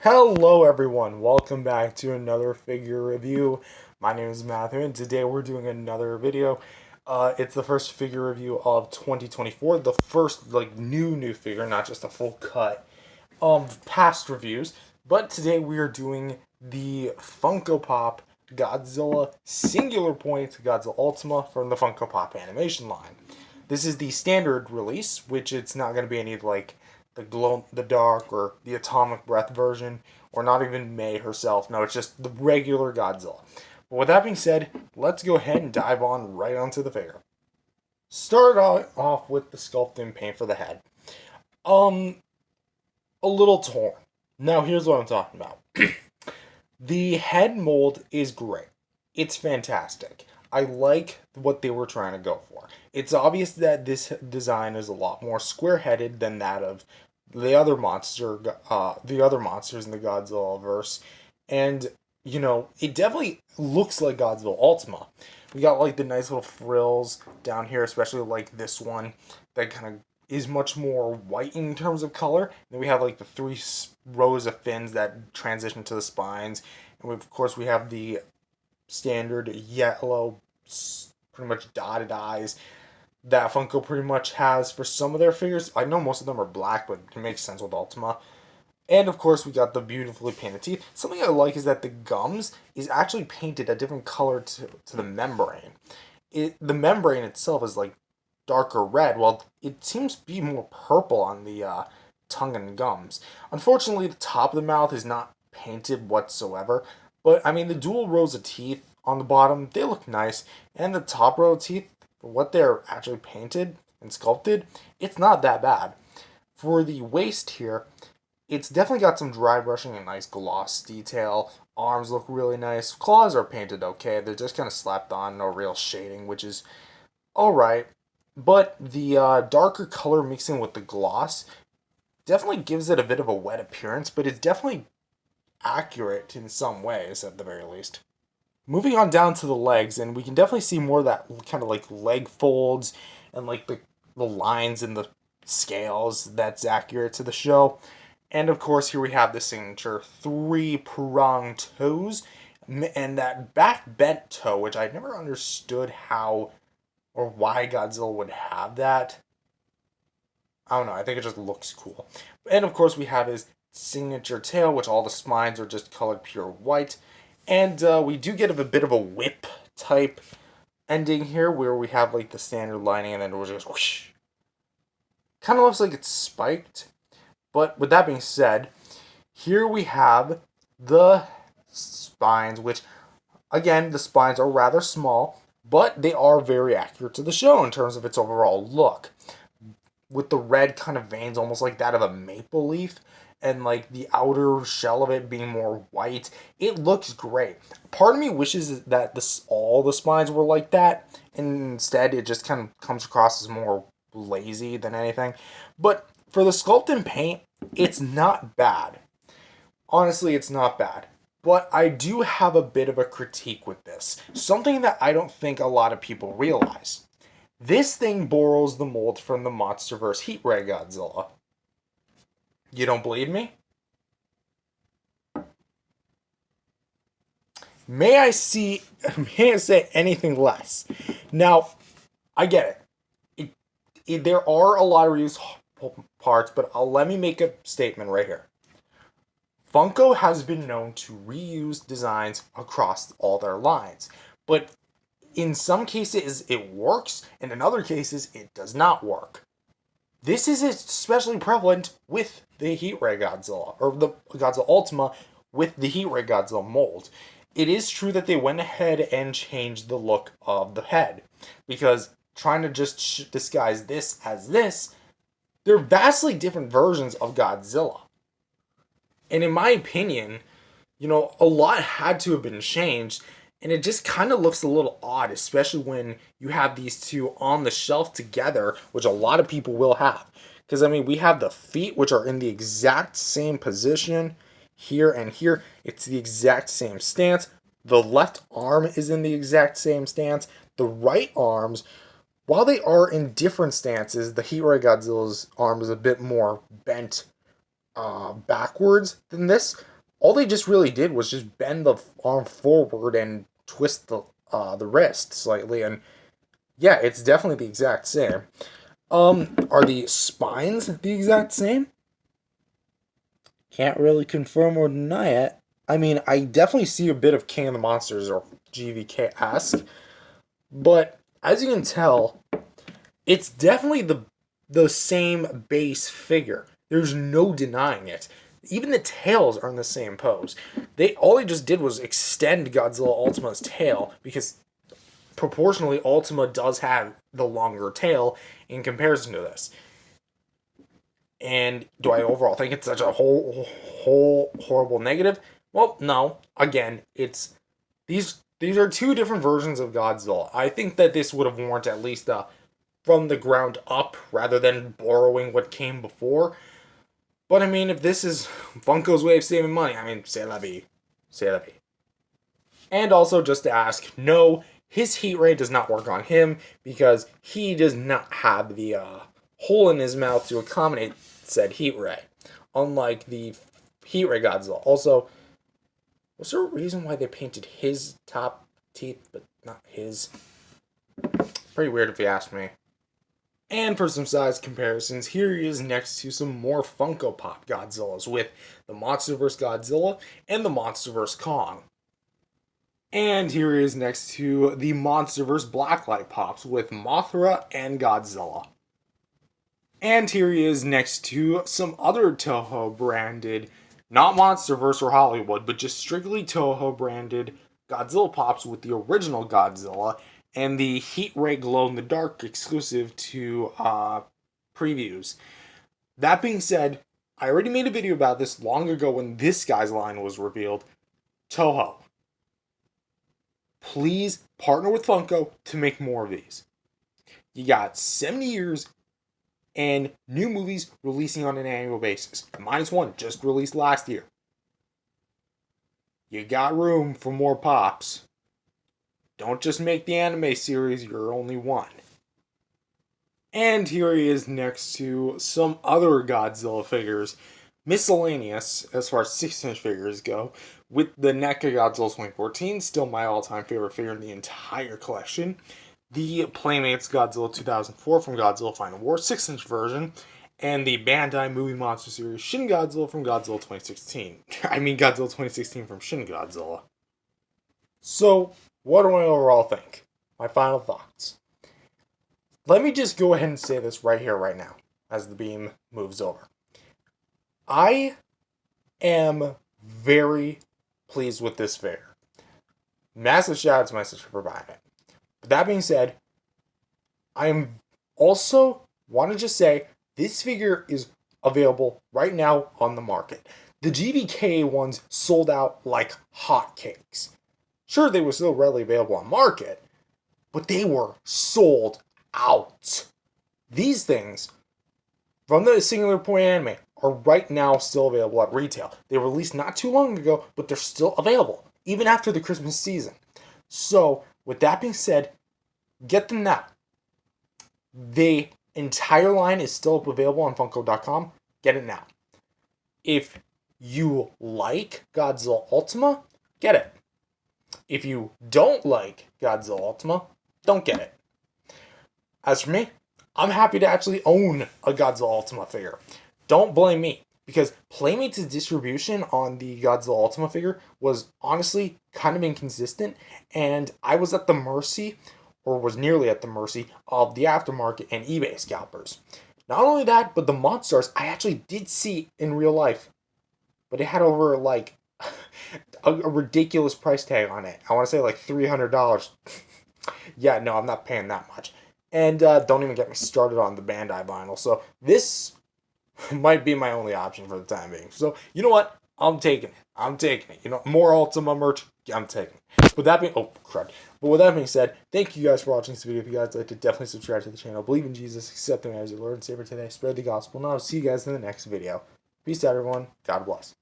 Hello everyone, welcome back to another figure review. My name is Matthew and today we're doing another video. It's the first figure review of 2024, the first new figure, not just a full cut of past reviews. But today we are doing the Funko Pop Godzilla Singular Point Godzilla Ultima from the Funko Pop animation line. This is the standard release, which it's not going to be any like the glow the dark or the atomic breath version, or not even May herself. No, it's just the regular Godzilla. But with that being said, let's go ahead and dive on right onto the figure. Start off with the sculpt and paint for the head. Um, a little torn. Now here's what I'm talking about. The head mold is great. It's fantastic. I like what they were trying to go for. It's obvious that this design is a lot more square-headed than that of the other monsters in the Godzilla verse, and it definitely looks like Godzilla Ultima. We got like the nice little frills down here, especially like this one that kind of is much more white in terms of color. And then we have like the three rows of fins that transition to the spines, and of course we have the standard yellow, pretty much dotted eyes that Funko pretty much has for some of their figures. I know most of them are black, but it makes sense with Ultima. And of course, we got the beautifully painted teeth. Something I like is that the gums is actually painted a different color to the membrane. The membrane itself is like darker red, while it seems to be more purple on the tongue and gums. Unfortunately, the top of the mouth is not painted whatsoever. But I mean, the dual rows of teeth on the bottom, they look nice, and the top row of teeth, for what they're actually painted and sculpted, it's not that bad. For the waist here, it's definitely got some dry brushing and nice gloss detail. Arms look really nice. Claws are painted okay. They're just kind of slapped on, no real shading, which is alright. But the darker color mixing with the gloss definitely gives it a bit of a wet appearance, but it's definitely accurate in some ways at the very least. Moving on down to the legs, and we can definitely see more of that kind of like leg folds and like the lines and the scales that's accurate to the show. And of course, here we have the signature three prong toes and that back bent toe, which I never understood how or why Godzilla would have that. I don't know, I think it just looks cool. And of course, we have his signature tail, which all the spines are just colored pure white. And we do get a bit of a whip type ending here, where we have like the standard lining and then it will just whoosh. Kind of looks like it's spiked. But with that being said, here we have the spines, which again, the spines are rather small, but they are very accurate to the show in terms of its overall look. With the red kind of veins, almost like that of a maple leaf, and like the outer shell of it being more white, it looks great. Part of me wishes that all the spines were like that, and instead it just kind of comes across as more lazy than anything. But for the sculpt and paint, it's not bad. Honestly, it's not bad. But I do have a bit of a critique with this. Something that I don't think a lot of people realize. This thing borrows the mold from the MonsterVerse Heat Ray Godzilla. You don't believe me? May I say anything less? Now, I get it. There are a lot of reused parts, but let me make a statement right here. Funko has been known to reuse designs across all their lines, but in some cases it works, and in other cases it does not work. This is especially prevalent with the Heat Ray Godzilla, or the Godzilla Ultima with the Heat Ray Godzilla mold. It is true that they went ahead and changed the look of the head, because trying to just disguise this as this, they're vastly different versions of Godzilla. And in my opinion, a lot had to have been changed, and it just kind of looks a little odd, especially when you have these two on the shelf together, which a lot of people will have. Because, I mean, we have the feet, which are in the exact same position here and here. It's the exact same stance. The left arm is in the exact same stance. The right arms, while they are in different stances, the Heat Ray Godzilla's arm is a bit more bent backwards than this. All they just really did was just bend the arm forward and twist the wrist slightly, and yeah, it's definitely the exact same. Are the spines the exact same? Can't really confirm or deny it. I mean, I definitely see a bit of King of the Monsters or GVK-esque, but as you can tell, it's definitely the same base figure. There's no denying it. Even the tails are in the same pose. They just did was extend Godzilla Ultima's tail because proportionally Ultima does have the longer tail in comparison to this. And do I overall think it's such a whole horrible negative? Well, no. Again, it's these are two different versions of Godzilla. I think that this would have warranted at least a from the ground up rather than borrowing what came before. But I mean, if this is Funko's way of saving money, I mean, c'est la vie. C'est la vie. And also, just to ask, no, his heat ray does not work on him because he does not have the hole in his mouth to accommodate said heat ray. Unlike the heat ray Godzilla. Also, was there a reason why they painted his top teeth but not his? Pretty weird if you ask me. And for some size comparisons, here he is next to some more Funko Pop Godzillas with the MonsterVerse Godzilla and the MonsterVerse Kong. And here he is next to the MonsterVerse Blacklight Pops with Mothra and Godzilla. And here he is next to some other Toho branded, not MonsterVerse or Hollywood, but just strictly Toho branded Godzilla Pops with the original Godzilla and the Heat Ray Glow in the Dark exclusive to previews. That being said, I already made a video about this long ago when this guy's line was revealed. Toho, please partner with Funko to make more of these. You got 70 years and new movies releasing on an annual basis. -1 just released last year. You got room for more pops. Don't just make the anime series your only one. And here he is next to some other Godzilla figures, miscellaneous as far as 6-inch figures go, with the NECA Godzilla 2014, still my all-time favorite figure in the entire collection. The Playmates Godzilla 2004 from Godzilla Final War 6-inch version, and the Bandai Movie Monster Series Shin Godzilla from Godzilla 2016. I mean Godzilla 2016 from Shin Godzilla. So, what do I overall think? My final thoughts. Let me just go ahead and say this right here, right now, as the beam moves over. I am very pleased with this figure. Massive shout out to my sister for buying it. But that being said, I'm also want to just say this figure is available right now on the market. The GVK ones sold out like hotcakes. Sure, they were still readily available on market, but they were sold out. These things from the Singular Point anime are right now still available at retail. They were released not too long ago, but they're still available, even after the Christmas season. So, with that being said, get them now. The entire line is still available on Funko.com. Get it now. If you like Godzilla Ultima, get it. If you don't like Godzilla Ultima, don't get it. As for me, I'm happy to actually own a Godzilla Ultima figure. Don't blame me, because Playmates' distribution on the Godzilla Ultima figure was honestly kind of inconsistent, and I was at the mercy, or was nearly at the mercy, of the aftermarket and eBay scalpers. Not only that, but the Monstars I actually did see in real life, but it had over like a ridiculous price tag on it. I want to say like $300. Yeah, no, I'm not paying that much. And don't even get me started on the Bandai vinyl. So this might be my only option for the time being. So you know what? I'm taking it. I'm taking it. You know, more Ultima merch. I'm taking it. With that being, oh crud. But with that being said, thank you guys for watching this video. If you guys like to, definitely subscribe to the channel. Believe in Jesus, accept Him as your Lord and Savior today. Spread the gospel. And I'll see you guys in the next video. Peace out, everyone. God bless.